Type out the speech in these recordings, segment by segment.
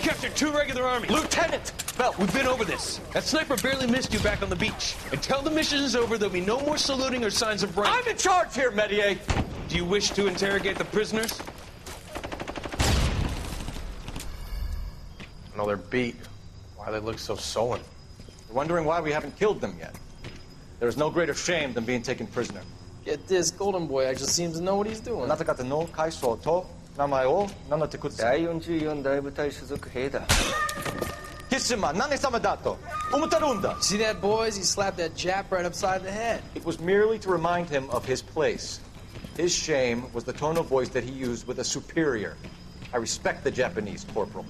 captured 2 regular armies. Lieutenant! Well, we've been over this. That sniper barely missed you back on the beach. Until the mission is over, there'll be no more saluting or signs of rank. I'm in charge here, Medier! Do you wish to interrogate the prisoners? No, they're beat. Why they look so sullen? They're wondering why we haven't killed them yet. There is no greater shame than being taken prisoner. Get this, Golden Boy actually seems to know what he's doing. あなた方の会社と名前を名乗ってください。第44大部隊所属兵だ。キスマ、何様だと思ってるんだ。 See that, boys? He slapped that Jap right upside the head. It was merely to remind him of his place. His shame was the tone of voice that he used with a superior. I respect the Japanese, Corporal.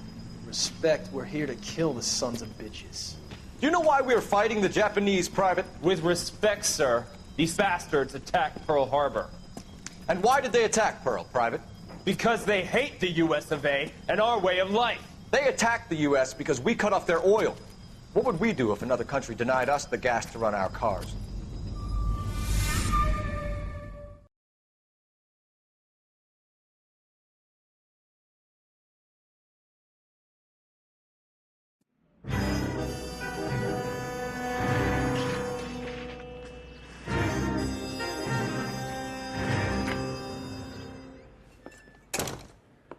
Respect, we're here to kill the sons of bitches. Do you know why we are fighting the Japanese, Private? With respect, sir, these bastards attacked Pearl Harbor. And why did they attack Pearl, Private? Because they hate the US of A and our way of life. They attacked the U.S. because we cut off their oil. What would we do if another country denied us the gas to run our cars?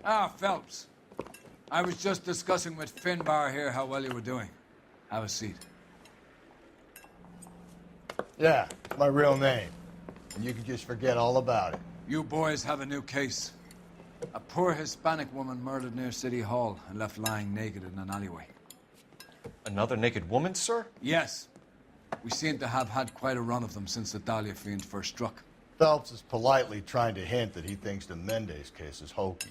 Ah, Phelps. I was just discussing with Finbar here how well you were doing. Have a seat. Yeah, my real name. And you can just forget all about it. You boys have a new case. A poor Hispanic woman murdered near City Hall and left lying naked in an alleyway. Another naked woman, sir? Yes. We seem to have had quite a run of them since the Dahlia fiend first struck. Phelps is politely trying to hint that he thinks the Mendez case is hokey.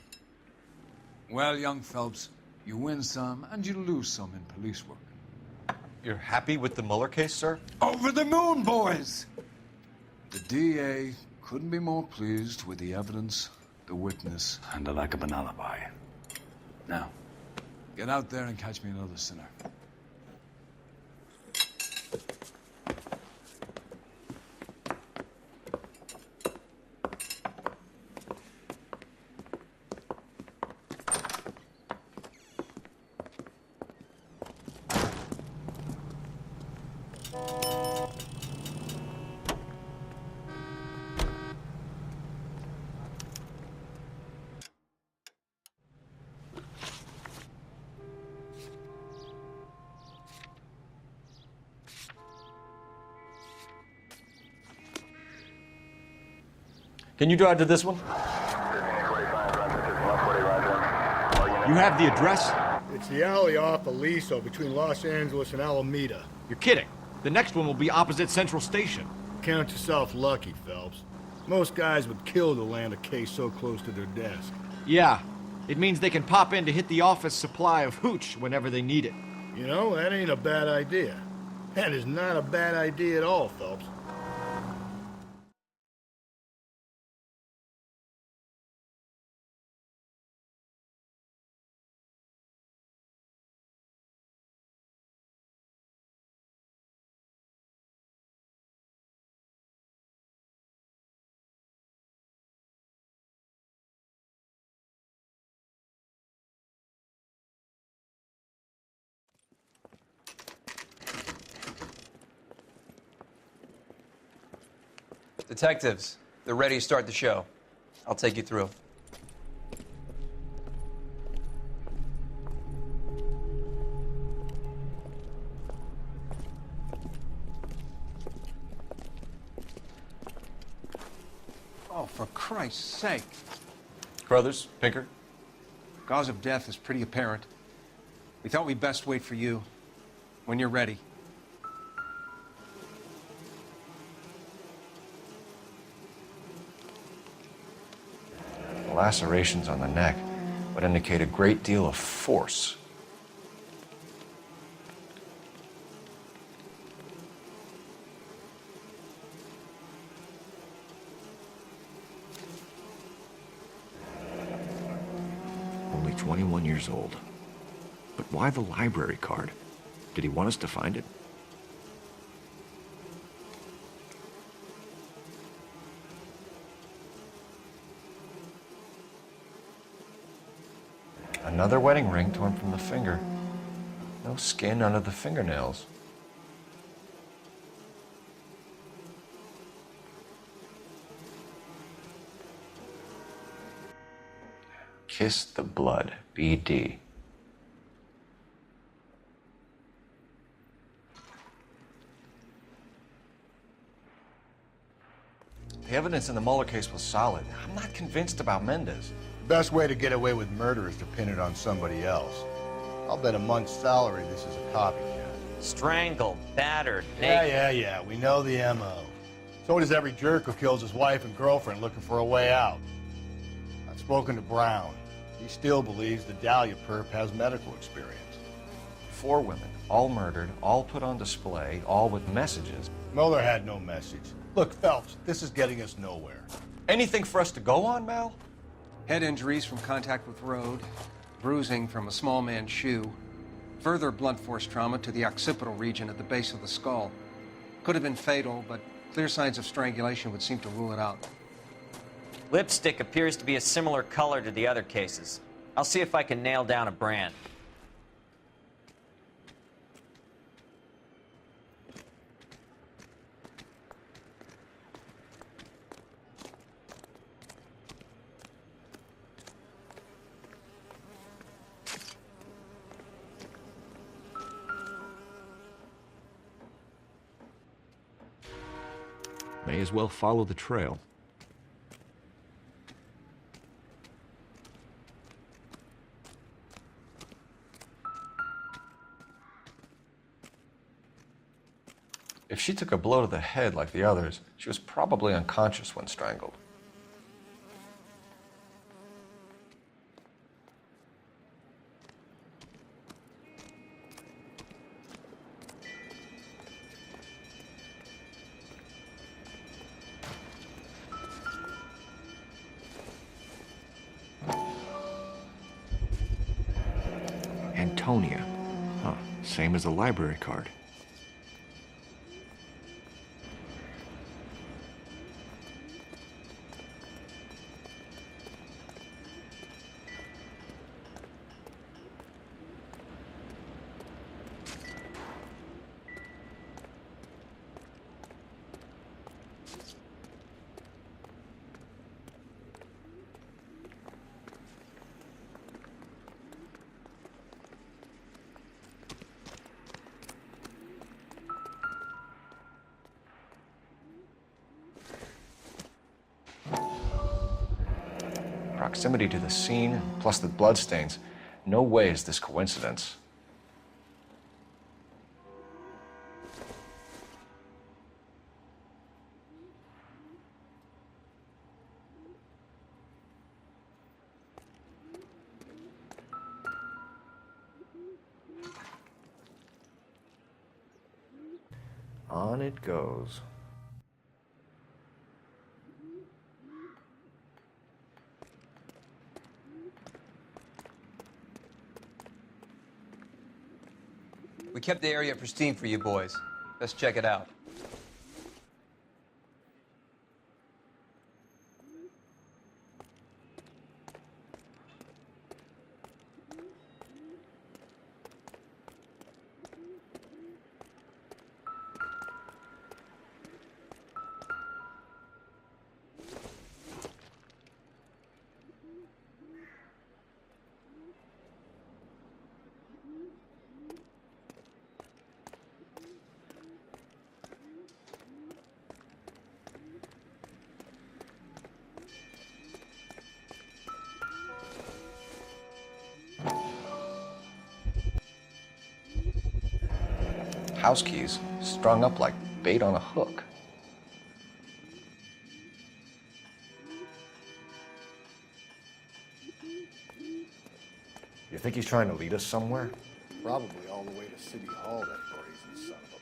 Well, young Phelps, you win some and you lose some in police work. You're happy with the Mueller case, sir? Over the moon, boys! The DA couldn't be more pleased with the evidence, the witness, and the lack of an alibi. Now, get out there and catch me another sinner. Can you drive to this one? You have the address? It's the alley off Aliso between Los Angeles and Alameda. You're kidding. The next one will be opposite Central Station. Count yourself lucky, Phelps. Most guys would kill to land a case so close to their desk. Yeah. It means they can pop in to hit the office supply of hooch whenever they need it. You know, that ain't a bad idea. That is not a bad idea at all, Phelps. Detectives, they're ready to start the show. I'll take you through. Oh, for Christ's sake. Crothers, Pinker. Cause of death is pretty apparent. We thought we'd best wait for you. When you're ready. The lacerations on the neck would indicate a great deal of force. Only 21 years old. But why the library card? Did he want us to find it? Another wedding ring torn from the finger. No skin under the fingernails. Kiss the blood, BD. The evidence in the Mueller case was solid. I'm not convinced about Mendez. The best way to get away with murder is to pin it on somebody else. I'll bet a month's salary this is a copycat. Strangled, battered, naked. Yeah. We know the M.O. So does every jerk who kills his wife and girlfriend looking for a way out. I've spoken to Brown. He still believes the Dahlia perp has medical experience. 4 women, all murdered, all put on display, all with messages. Mueller had no message. Look, Phelps, this is getting us nowhere. Anything for us to go on, Mal? Head injuries from contact with road, bruising from a small man's shoe, further blunt force trauma to the occipital region at the base of the skull. Could have been fatal, but clear signs of strangulation would seem to rule it out. Lipstick appears to be a similar color to the other cases. I'll see if I can nail down a brand. May as well follow the trail. If she took a blow to the head like the others, she was probably unconscious when strangled. Antonia. Huh, same as the library card. Proximity to the scene, plus the bloodstains. No way is this coincidence. On it goes. We kept the area pristine for you boys. Let's check it out. House keys strung up like bait on a hook. You think he's trying to lead us somewhere? Probably all the way to City Hall, that brazen son of a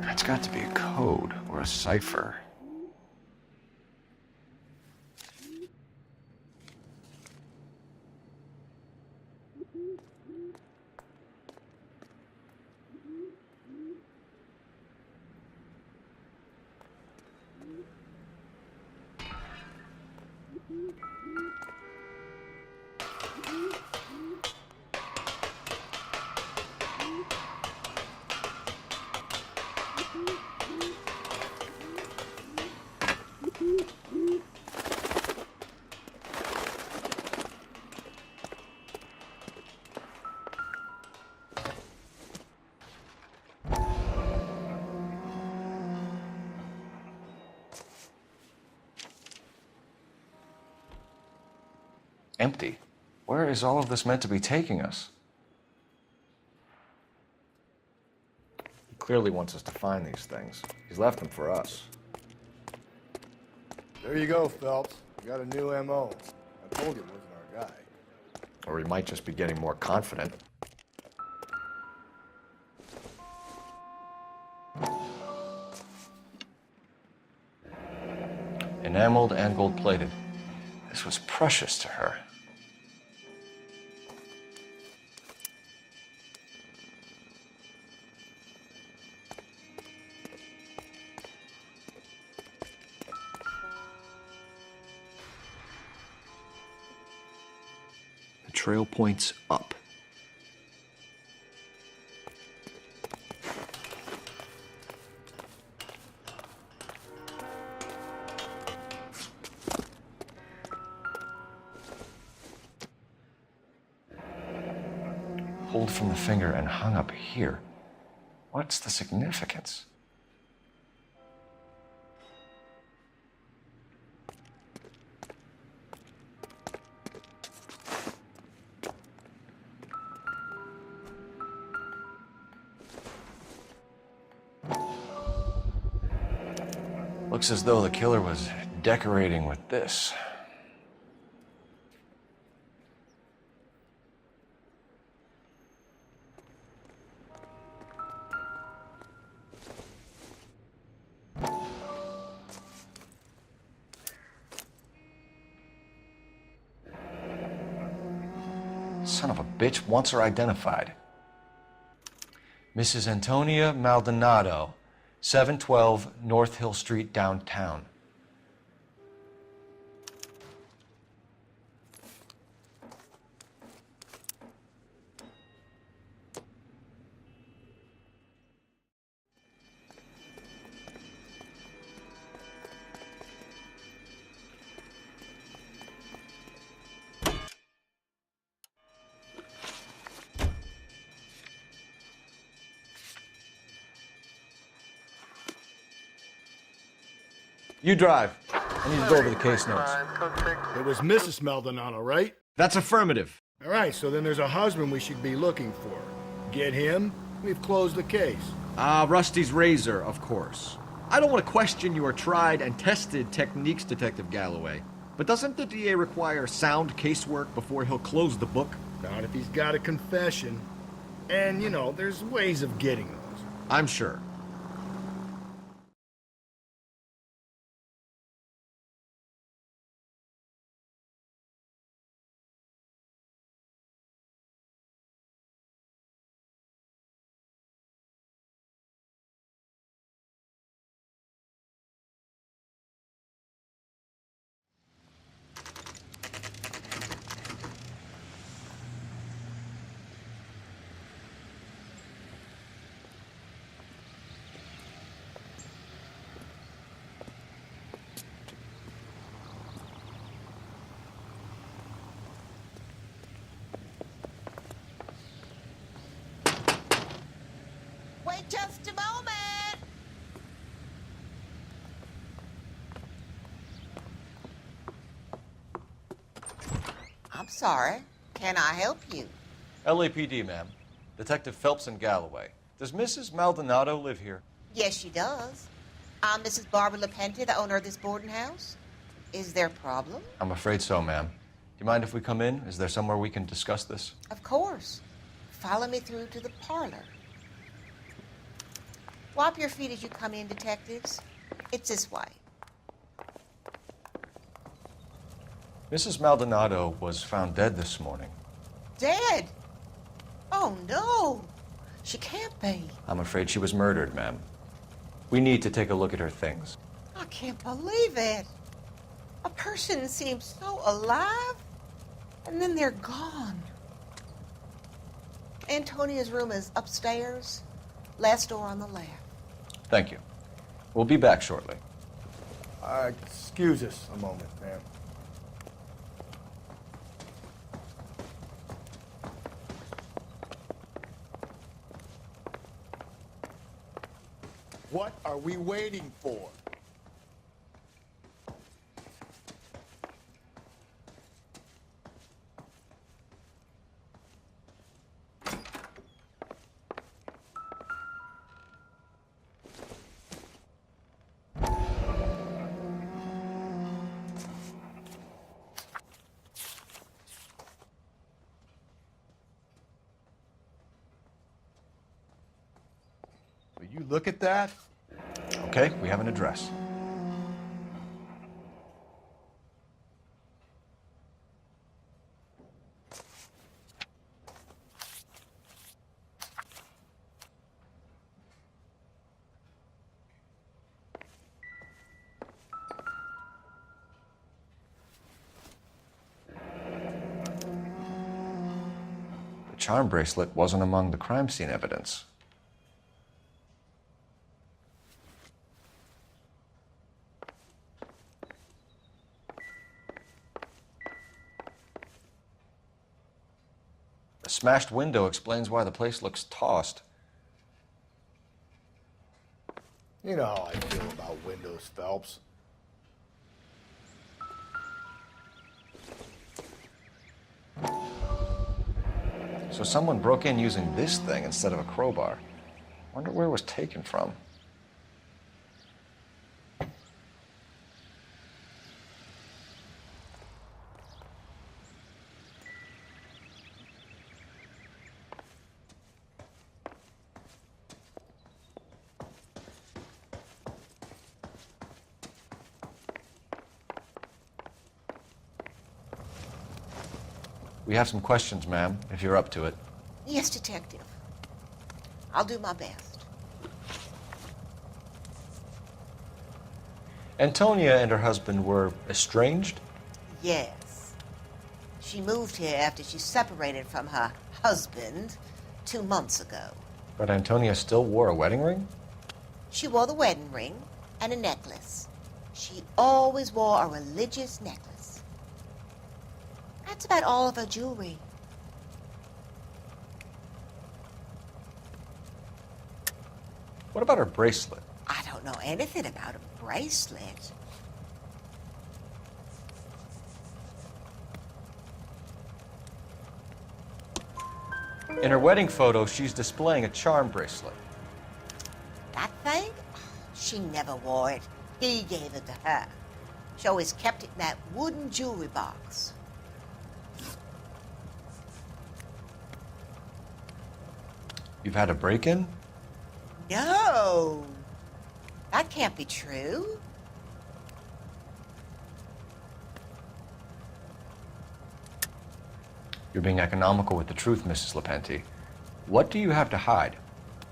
bitch. It's got to be a code or a cipher. Empty. Where is all of this meant to be taking us? He clearly wants us to find these things. He's left them for us. There you go, Phelps. You got a new M.O. I told you it wasn't our guy. Or he might just be getting more confident. Enameled and gold-plated. This was precious to her. The trail points up. Pulled from the finger and hung up here. What's the significance? Looks as though the killer was decorating with this. Son of a bitch wants her identified. Mrs. Antonia Maldonado, 712 North Hill Street, downtown. You drive. I need to go over the case notes. It was Mrs. Maldonado, right? That's affirmative. All right, so then there's a husband we should be looking for. Get him, we've closed the case. Rusty's razor, of course. I don't want to question your tried and tested techniques, Detective Galloway. But doesn't the DA require sound casework before he'll close the book? Not if he's got a confession. And, you know, there's ways of getting those. I'm sure. Wait just a moment. I'm sorry. Can I help you? LAPD, ma'am. Detective Phelps and Galloway. Does Mrs. Maldonado live here? Yes, she does. I'm Mrs. Barbara LaPente, the owner of this boarding house. Is there a problem? I'm afraid so, ma'am. Do you mind if we come in? Is there somewhere we can discuss this? Of course. Follow me through to the parlor. Wipe your feet as you come in, detectives. It's this way. Mrs. Maldonado was found dead this morning. Dead? Oh, no. She can't be. I'm afraid she was murdered, ma'am. We need to take a look at her things. I can't believe it. A person seems so alive, and then they're gone. Antonia's room is upstairs, last door on the left. Thank you. We'll be back shortly. Excuse us a moment, ma'am. What are we waiting for? Will you look at that? Okay, we have an address. The charm bracelet wasn't among the crime scene evidence. The smashed window explains why the place looks tossed. You know how I feel about windows, Phelps. So someone broke in using this thing instead of a crowbar. Wonder where it was taken from. We have some questions, ma'am, if you're up to it. Yes, Detective. I'll do my best. Antonia and her husband were estranged? Yes. She moved here after she separated from her husband 2 months ago. But Antonia still wore a wedding ring? She wore the wedding ring and a necklace. She always wore a religious necklace. That's about all of her jewelry. What about her bracelet? I don't know anything about a bracelet. In her wedding photo, she's displaying a charm bracelet. That thing? She never wore it. He gave it to her. She always kept it in that wooden jewelry box. You've had a break-in? No. That can't be true. You're being economical with the truth, Mrs. Lepenti. What do you have to hide?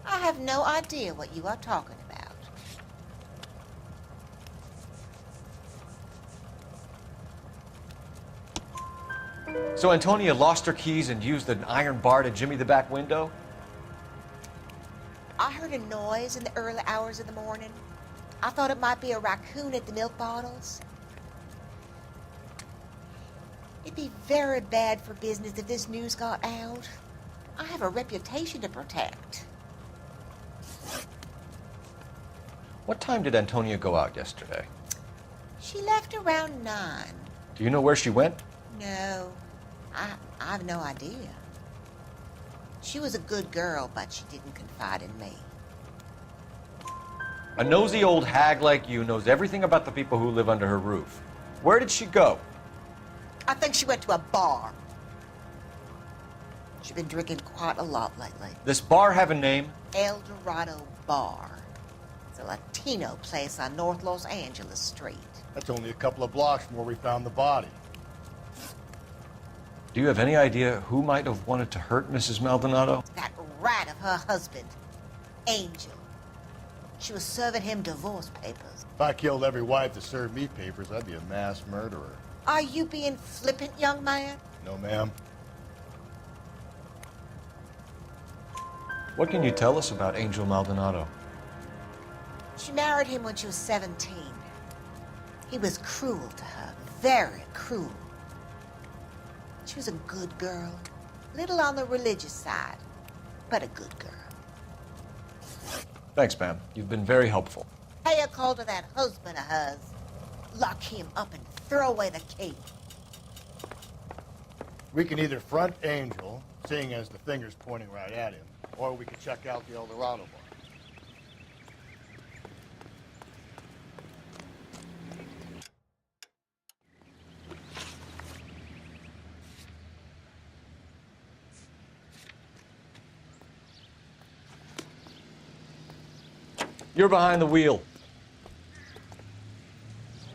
I have no idea what you are talking about. So Antonia lost her keys and used an iron bar to jimmy the back window? I heard a noise in the early hours of the morning. I thought it might be a raccoon at the milk bottles. It'd be very bad for business if this news got out. I have a reputation to protect. What time did Antonia go out yesterday? She left around 9. Do you know where she went? No, I have no idea. She was a good girl, but she didn't confide in me. A nosy old hag like you knows everything about the people who live under her roof. Where did she go? I think she went to a bar. She's been drinking quite a lot lately. This bar have a name? El Dorado Bar. It's a Latino place on North Los Angeles Street. That's only a couple of blocks from where we found the body. Do you have any idea who might have wanted to hurt Mrs. Maldonado? That rat of her husband, Angel. She was serving him divorce papers. If I killed every wife that served me papers, I'd be a mass murderer. Are you being flippant, young man? No, ma'am. What can you tell us about Angel Maldonado? She married him when she was 17. He was cruel to her, very cruel. She was a good girl, little on the religious side, but a good girl. Thanks, ma'am. You've been very helpful. Pay a call to that husband of hers. Lock him up and throw away the key. We can either front Angel, seeing as the finger's pointing right at him, or we can check out the El Dorado bar. You're behind the wheel.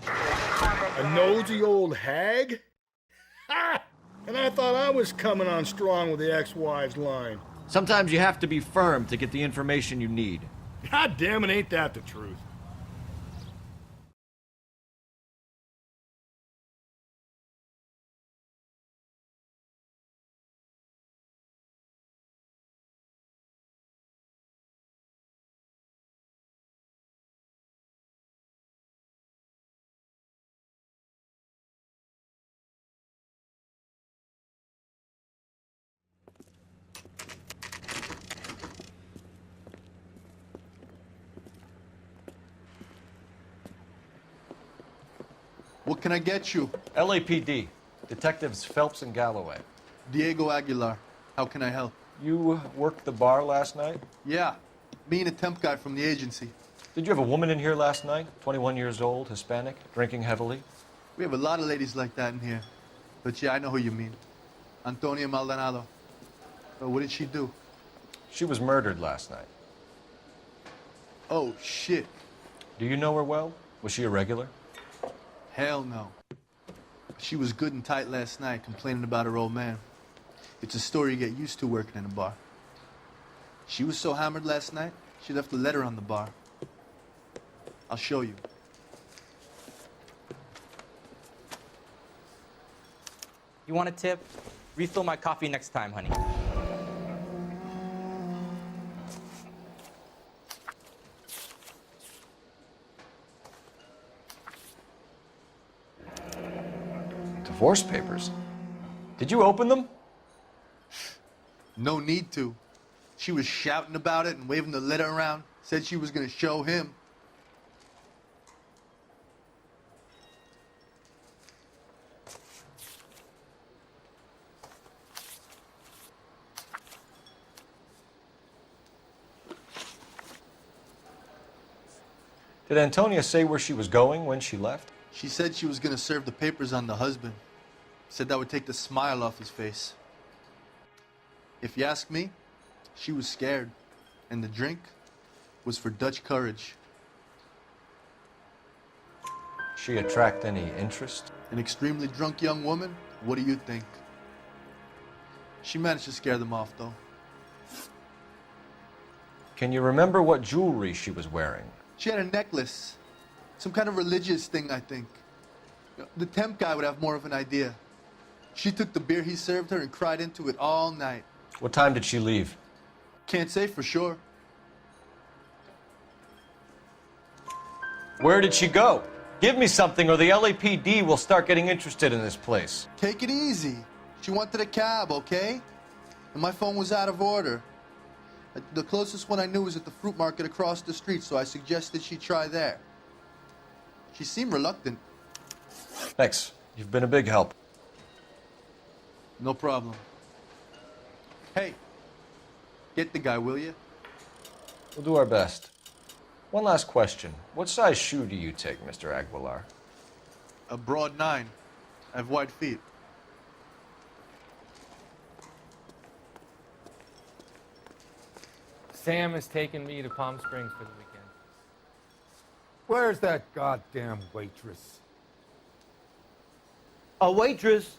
A nosy old hag? Ha! And I thought I was coming on strong with the ex-wives line. Sometimes you have to be firm to get the information you need. God damn it, ain't that the truth? What can I get you? LAPD. Detectives Phelps and Galloway. Diego Aguilar. How can I help? You worked the bar last night? Yeah. Me and a temp guy from the agency. Did you have a woman in here last night? 21 years old, Hispanic, drinking heavily? We have a lot of ladies like that in here. But yeah, I know who you mean. Antonia Maldonado. What did she do? She was murdered last night. Oh, shit. Do you know her well? Was she a regular? Hell no. She was good and tight last night, complaining about her old man. It's a story you get used to working in a bar. She was so hammered last night, she left a letter on the bar. I'll show you. You want a tip? Refill my coffee next time, honey. Divorce papers. Did you open them? No need to. She was shouting about it and waving the letter around. Said she was going to show him. Did Antonia say where she was going when she left? She said she was going to serve the papers on the husband. Said that would take the smile off his face. If you ask me, she was scared. And the drink was for Dutch courage. She attract any interest? An extremely drunk young woman? What do you think? She managed to scare them off, though. Can you remember what jewelry she was wearing? She had a necklace. Some kind of religious thing, I think. The temp guy would have more of an idea. She took the beer he served her and cried into it all night. What time did she leave? Can't say for sure. Where did she go? Give me something or the LAPD will start getting interested in this place. Take it easy. She wanted a cab, okay? And my phone was out of order. The closest one I knew was at the fruit market across the street, so I suggested she try there. She seemed reluctant. Thanks. You've been a big help. No problem. Hey, get the guy, will you? We'll do our best. One last question. What size shoe do you take, Mr. Aguilar? A broad 9. I have wide feet. Sam has taken me to Palm Springs for the weekend. Where's that goddamn waitress? A waitress?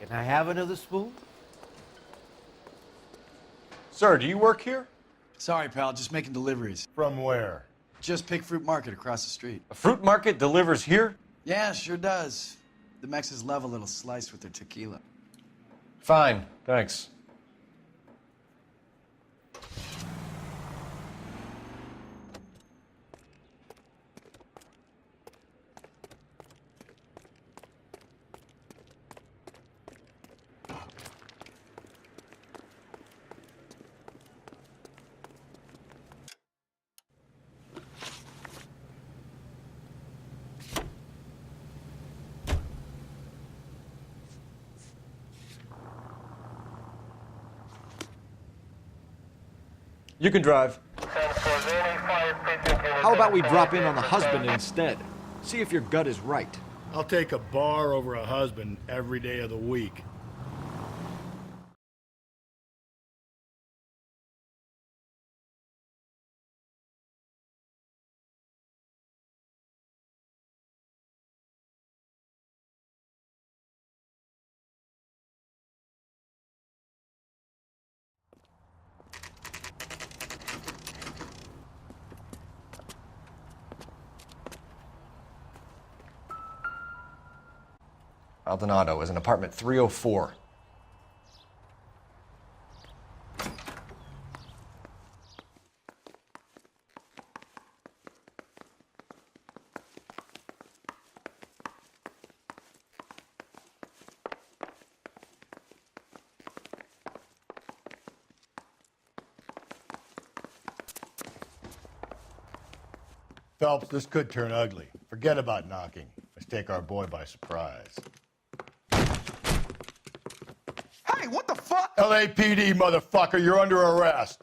Can I have another spoon? Sir, do you work here? Sorry, pal, just making deliveries. From where? Just Pick Fruit Market across the street. A fruit market delivers here? Yeah, sure does. The Mexes love a little slice with their tequila. Fine, thanks. You can drive. How about we drop in on the husband instead? See if your gut is right. I'll take a bar over a husband every day of the week. Maldonado is in apartment 304. Phelps, this could turn ugly. Forget about knocking. Let's take our boy by surprise. Hey, what the fuck? LAPD, motherfucker, you're under arrest.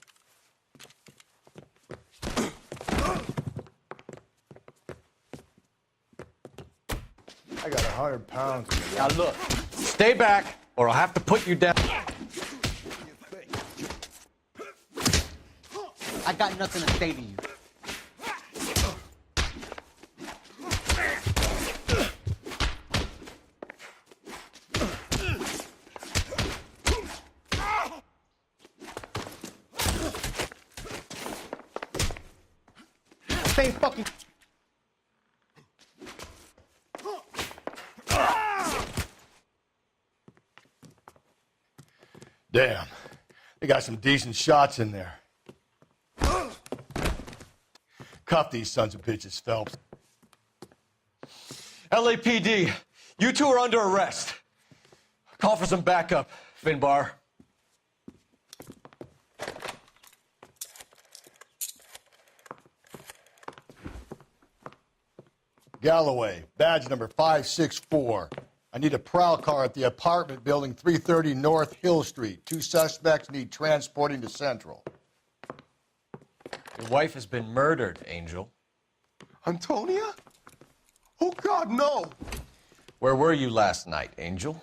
I got 100 pounds. Now look, stay back or I'll have to put you down. I got nothing to say to you. Same fucking. Damn, they got some decent shots in there. Cuff these sons of bitches, Phelps. LAPD, you two are under arrest. Call for some backup, Finbar. Galloway, badge number 564. I need a prowl car at the apartment building 330 North Hill Street. 2 suspects need transporting to Central. Your wife has been murdered, Angel. Antonia? Oh, God, no! Where were you last night, Angel?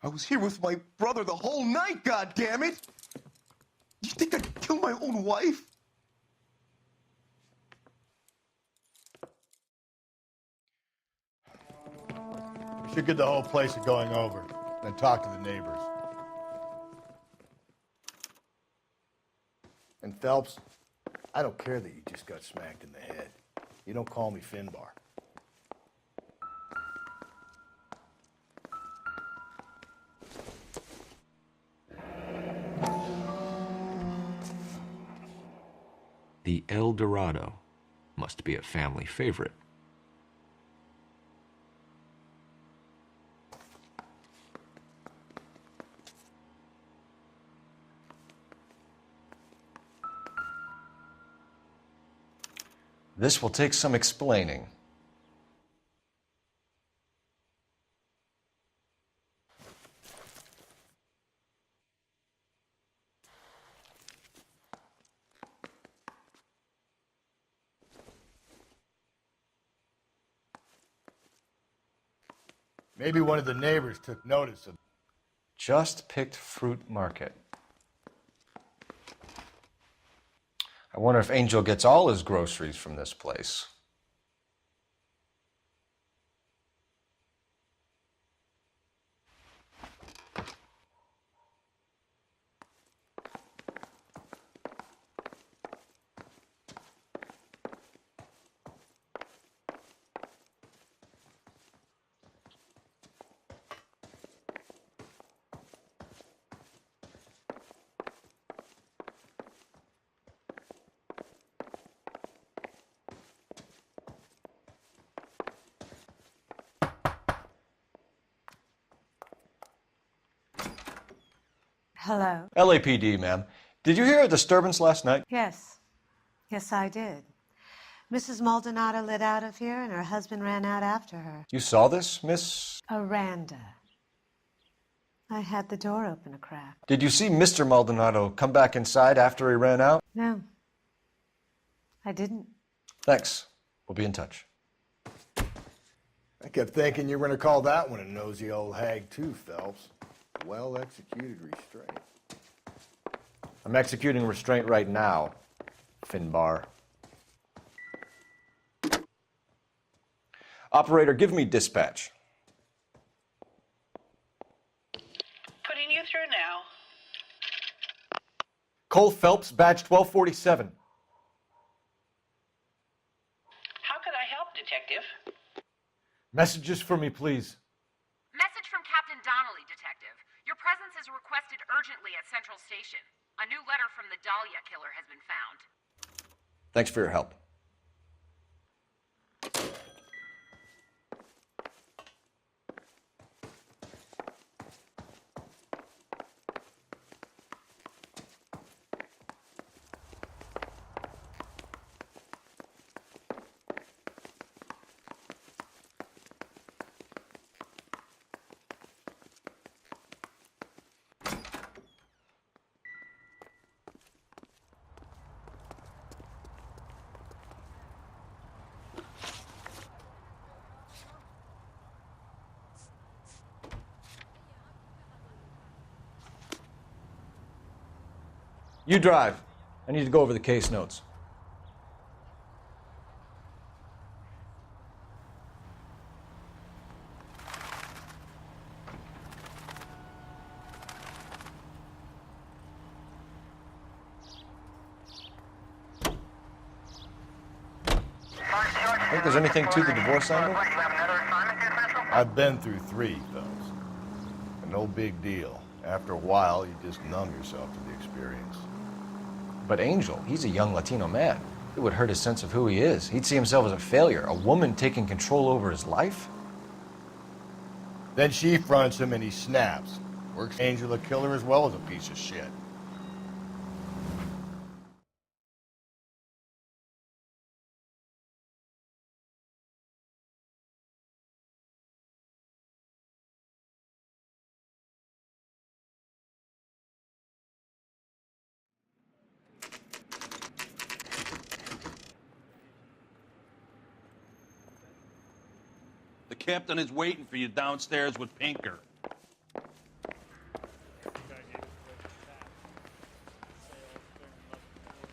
I was here with my brother the whole night, goddammit! You think I'd kill my own wife? We should get the whole place a going over, then talk to the neighbors. And Phelps, I don't care that you just got smacked in the head. You don't call me Finbar. The El Dorado must be a family favorite. This will take some explaining. Maybe one of the neighbors took notice of. Just Picked Fruit Market. I wonder if Angel gets all his groceries from this place. Hello? LAPD, ma'am. Did you hear a disturbance last night? Yes. Yes, I did. Mrs. Maldonado lit out of here, and her husband ran out after her. You saw this, Miss? Aranda. I had the door open a crack. Did you see Mr. Maldonado come back inside after he ran out? No. I didn't. Thanks. We'll be in touch. I kept thinking you were going to call that one a nosy old hag too, Phelps. Well-executed restraint. I'm executing restraint right now, Finbar. Operator, give me dispatch. Putting you through now. Cole Phelps, badge 1247. How could I help, Detective? Messages for me, please. Message from Captain Donnelly, Detective. Your presence is requested urgently at Central Station. A new letter from the Dahlia killer has been found. Thanks for your help. You drive. I need to go over the case notes. Think there's anything to the divorce angle? I've been through 3, Phelps. No big deal. After a while, you just numb yourself to the experience. But Angel, he's a young Latino man. It would hurt his sense of who he is. He'd see himself as a failure. A woman taking control over his life? Then she fronts him and he snaps. Works Angel the killer as well as a piece of shit. The captain is waiting for you downstairs with Pinker.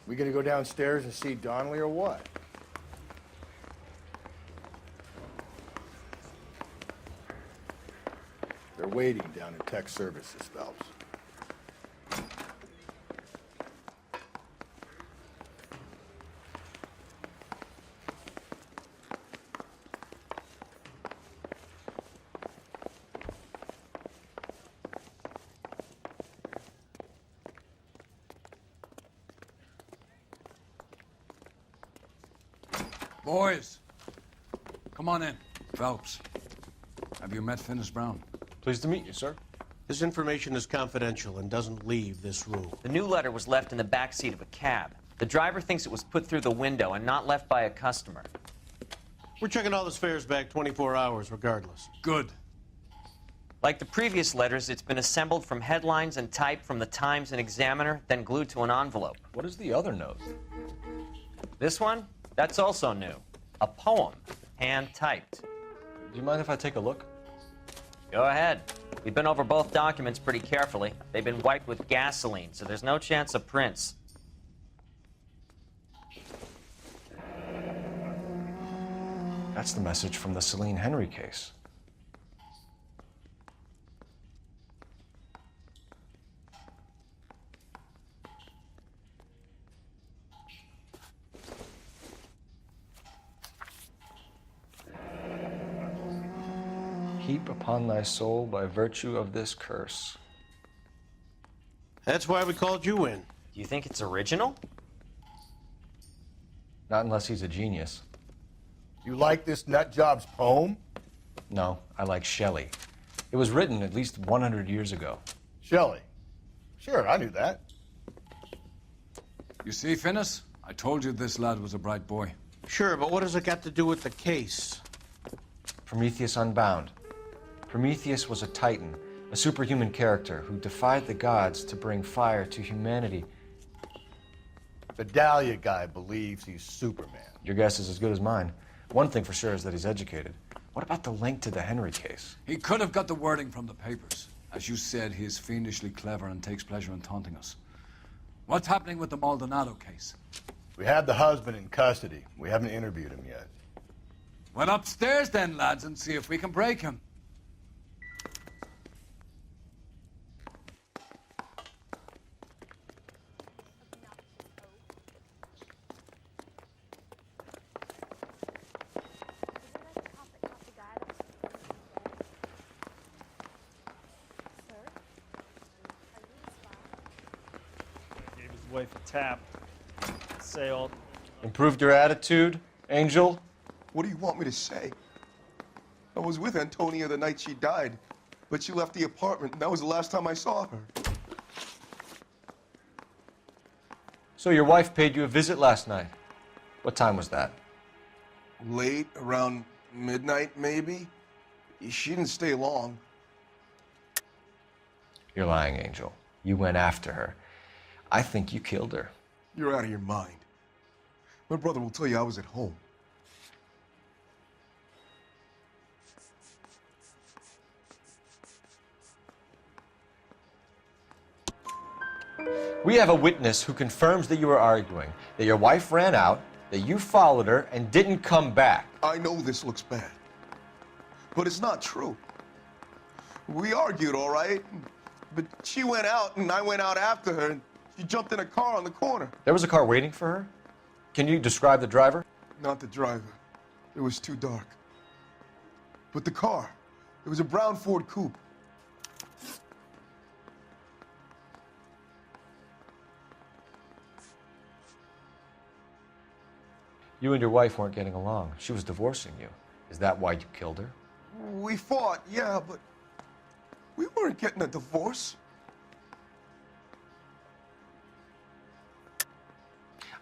We gonna go downstairs and see Donnelly or what? They're waiting down in tech services, Phelps. Boys, come on in. Phelps, have you met Finnis Brown? Pleased to meet you, sir. This information is confidential and doesn't leave this room. The new letter was left in the back seat of a cab. The driver thinks it was put through the window and not left by a customer. We're checking all this fares back 24 hours regardless. Good. Like the previous letters, it's been assembled from headlines and typed from the Times and Examiner, then glued to an envelope. What is the other note? This one? That's also new. A poem, hand-typed. Do you mind if I take a look? Go ahead. We've been over both documents pretty carefully. They've been wiped with gasoline, so there's no chance of prints. That's the message from the Celine Henry case. Heap upon thy soul by virtue of this curse. That's why we called you in. Do you think it's original? Not unless he's a genius. You like this nutjob's poem? No, I like Shelley. It was written at least 100 years ago. Shelley. Sure, I knew that. You see, Finnis? I told you this lad was a bright boy. Sure, but what does it got to do with the case? Prometheus Unbound. Prometheus was a titan, a superhuman character who defied the gods to bring fire to humanity. The Dahlia guy believes he's Superman. Your guess is as good as mine. One thing for sure is that he's educated. What about the link to the Henry case? He could have got the wording from the papers. As you said, he is fiendishly clever and takes pleasure in taunting us. What's happening with the Maldonado case? We have the husband in custody. We haven't interviewed him yet. Well, upstairs then, lads, and see if we can break him. Gave his wife a tap. Sailed. Improved your attitude, Angel? What do you want me to say? I was with Antonia the night she died, but she left the apartment, and that was the last time I saw her. So your wife paid you a visit last night. What time was that? Late, around midnight, maybe? She didn't stay long. You're lying, Angel. You went after her. I think you killed her. You're out of your mind. My brother will tell you I was at home. We have a witness who confirms that you were arguing, that your wife ran out, that you followed her, and didn't come back. I know this looks bad, but it's not true. We argued, all right, but she went out, and I went out after her, and she jumped in a car on the corner. There was a car waiting for her? Can you describe the driver? Not the driver. It was too dark. But the car, it was a brown Ford Coupe. You and your wife weren't getting along. She was divorcing you. Is that why you killed her? We fought, yeah, but we weren't getting a divorce.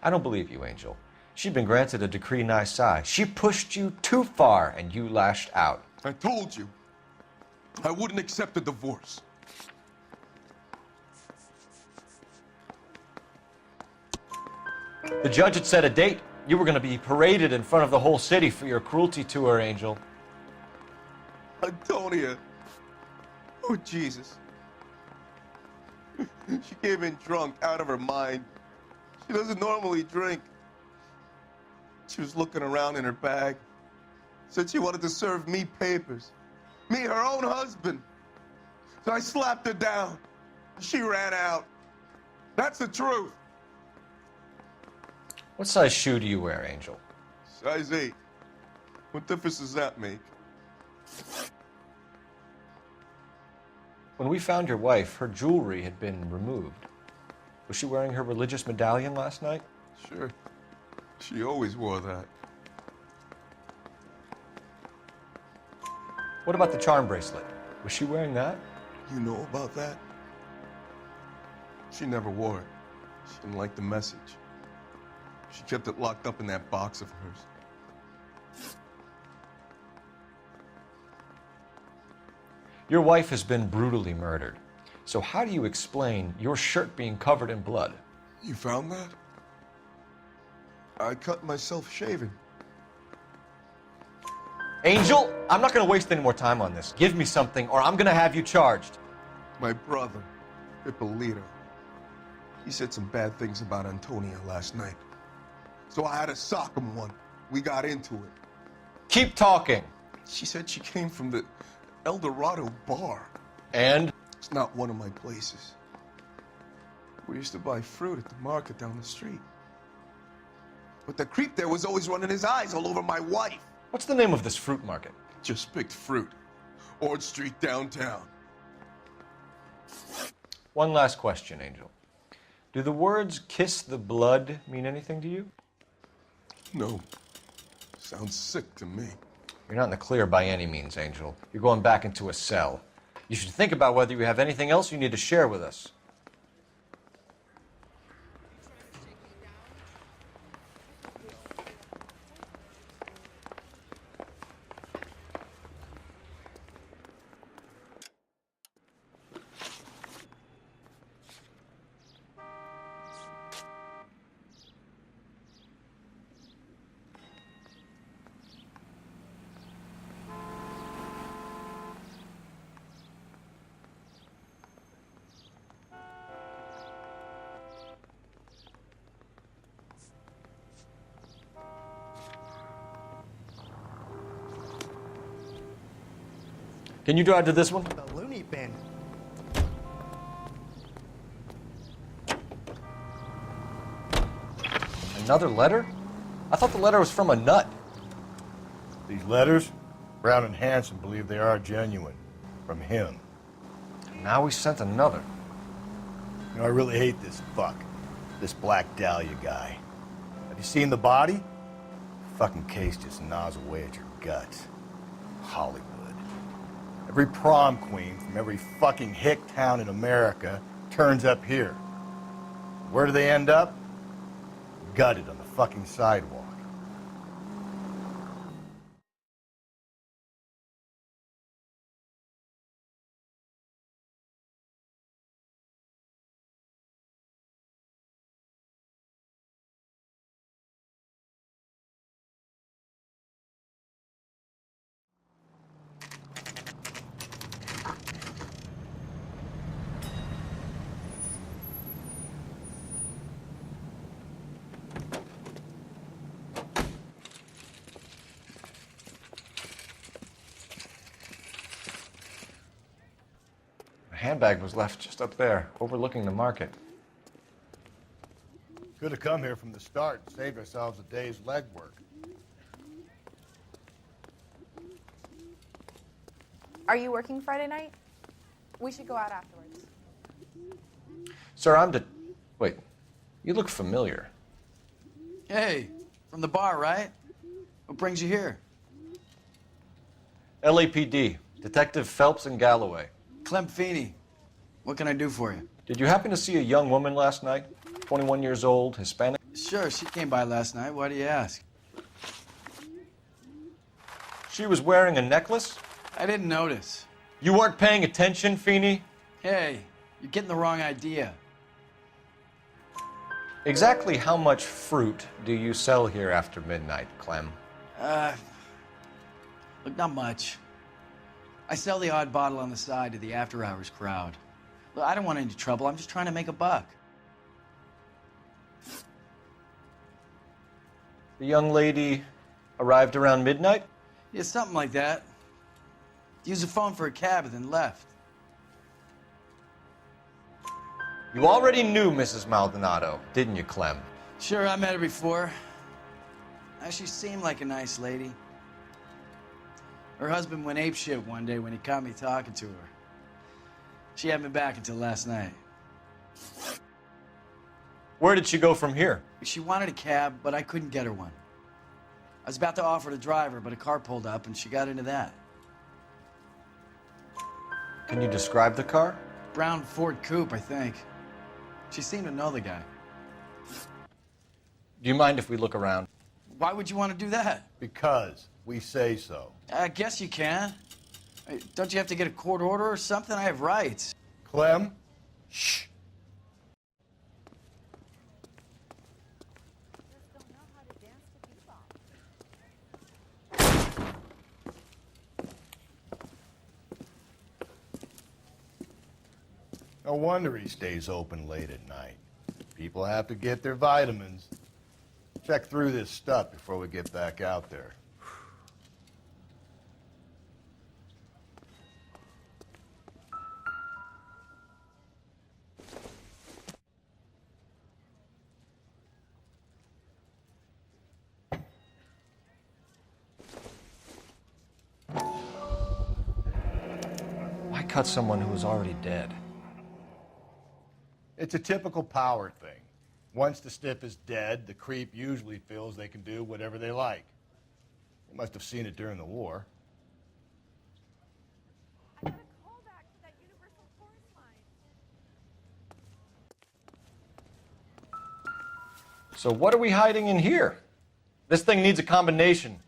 I don't believe you, Angel. She'd been granted a decree nisi. She pushed you too far, and you lashed out. I told you, I wouldn't accept a divorce. The judge had set a date. You were going to be paraded in front of the whole city for your cruelty to her, Angel. Antonia. Oh, Jesus. She came in drunk, out of her mind. She doesn't normally drink. She was looking around in her bag. Said she wanted to serve me papers. Me, her own husband. So I slapped her down. She ran out. That's the truth. What size shoe do you wear, Angel? Size 8. What difference does that make? When we found your wife, her jewelry had been removed. Was she wearing her religious medallion last night? Sure. She always wore that. What about the charm bracelet? Was she wearing that? You know about that? She never wore it. She didn't like the message. She kept it locked up in that box of hers. Your wife has been brutally murdered. So how do you explain your shirt being covered in blood? You found that? I cut myself shaving. Angel, I'm not going to waste any more time on this. Give me something or I'm going to have you charged. My brother, Ippolito, he said some bad things about Antonia last night. So I had to sock him one. We got into it. Keep talking. She said she came from the El Dorado bar. And? It's not one of my places. We used to buy fruit at the market down the street. But the creep there was always running his eyes all over my wife. What's the name of this fruit market? Just picked fruit. Ord Street downtown. One last question, Angel. Do the words kiss the blood mean anything to you? No. Sounds sick to me. You're not in the clear by any means, Angel. You're going back into a cell. You should think about whether you have anything else you need to share with us. Can you drive to this one? The loony bin. Another letter? I thought the letter was from a nut. These letters, Brown and Hanson believe they are genuine. From him. Now we sent another. You know, I really hate this fuck. This Black Dahlia guy. Have you seen the body? Fucking case just gnaws away at your guts. Hollywood. Every prom queen from every fucking hick town in America turns up here. Where do they end up? Gutted on the fucking sidewalk. The handbag was left just up there, overlooking the market. Could have come here from the start and saved ourselves a day's legwork. Are you working Friday night? We should go out afterwards. Sir, Wait, you look familiar. Hey, from the bar, right? What brings you here? LAPD, Detective Phelps and Galloway. Clem Feeney. What can I do for you? Did you happen to see a young woman last night? 21 years old, Hispanic? Sure, she came by last night. Why do you ask? She was wearing a necklace? I didn't notice. You weren't paying attention, Feeney? Hey, you're getting the wrong idea. Exactly how much fruit do you sell here after midnight, Clem? Look, not much. I sell the odd bottle on the side to the after-hours crowd. Look, I don't want any trouble. I'm just trying to make a buck. The young lady arrived around midnight? Yeah, something like that. Used the phone for a cab and then left. You already knew Mrs. Maldonado, didn't you, Clem? Sure, I met her before. She seemed like a nice lady. Her husband went apeshit one day when he caught me talking to her. She hadn't been back until last night. Where did she go from here? She wanted a cab, but I couldn't get her one. I was about to offer to drive her, but a car pulled up and she got into that. Can you describe the car? Brown Ford Coupe, I think. She seemed to know the guy. Do you mind if we look around? Why would you want to do that? Because we say so. I guess you can. Don't you have to get a court order or something? I have rights. Clem? Shh. No wonder he stays open late at night. People have to get their vitamins. Check through this stuff before we get back out there. Why cut someone who was already dead? It's a typical power thing. Once the stiff is dead, the creep usually feels they can do whatever they like. They must have seen it during the war. I got a call back to that Universal Chorus line. So what are we hiding in here? This thing needs a combination.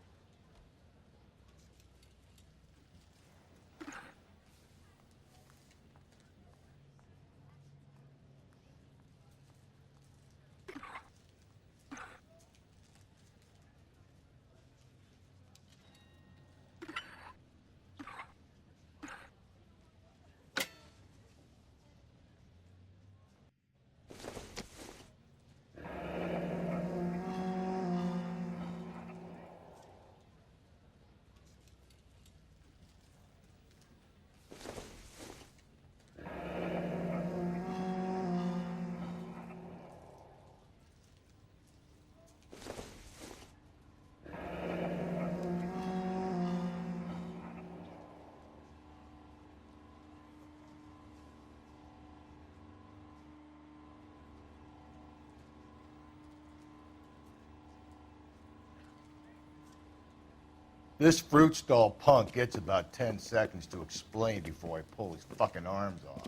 This fruit stall punk gets about 10 seconds to explain before I pull his fucking arms off.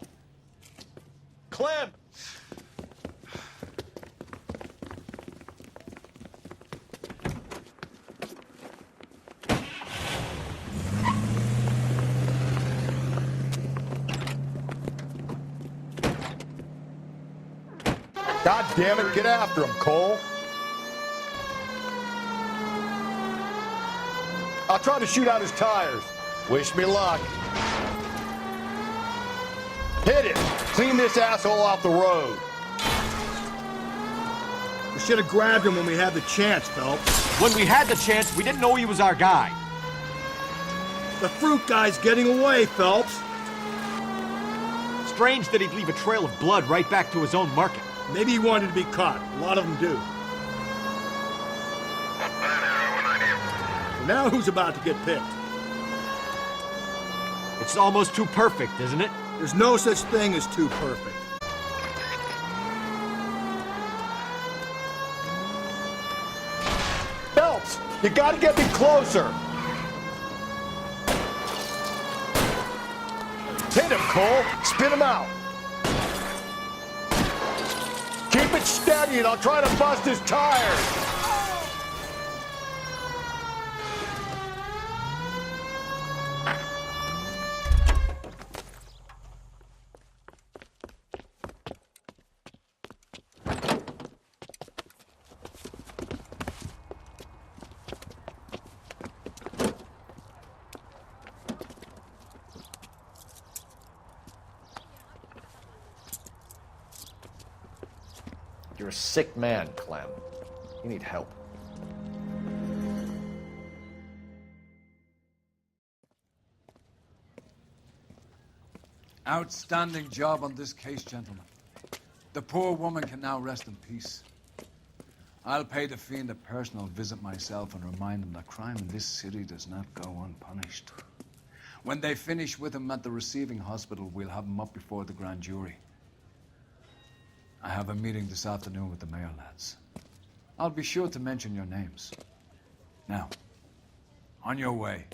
Clem! God damn it, get after him, Cole. I'll try to shoot out his tires. Wish me luck. Hit it! Clean this asshole off the road. We should have grabbed him when we had the chance, Phelps. When we had the chance, we didn't know he was our guy. The fruit guy's getting away, Phelps. Strange that he'd leave a trail of blood right back to his own market. Maybe he wanted to be caught. A lot of them do. So now who's about to get picked? It's almost too perfect, isn't it? There's no such thing as too perfect. Phelps, you gotta get me closer. Hit him, Cole. Spin him out. Keep it steady and I'll try to bust his tires. You're a sick man, Clem. You need help. Outstanding job on this case, gentlemen. The poor woman can now rest in peace. I'll pay the fiend a personal visit myself and remind him that crime in this city does not go unpunished. When they finish with him at the receiving hospital, we'll have him up before the grand jury. I have a meeting this afternoon with the mayor lads. I'll be sure to mention your names. Now, on your way.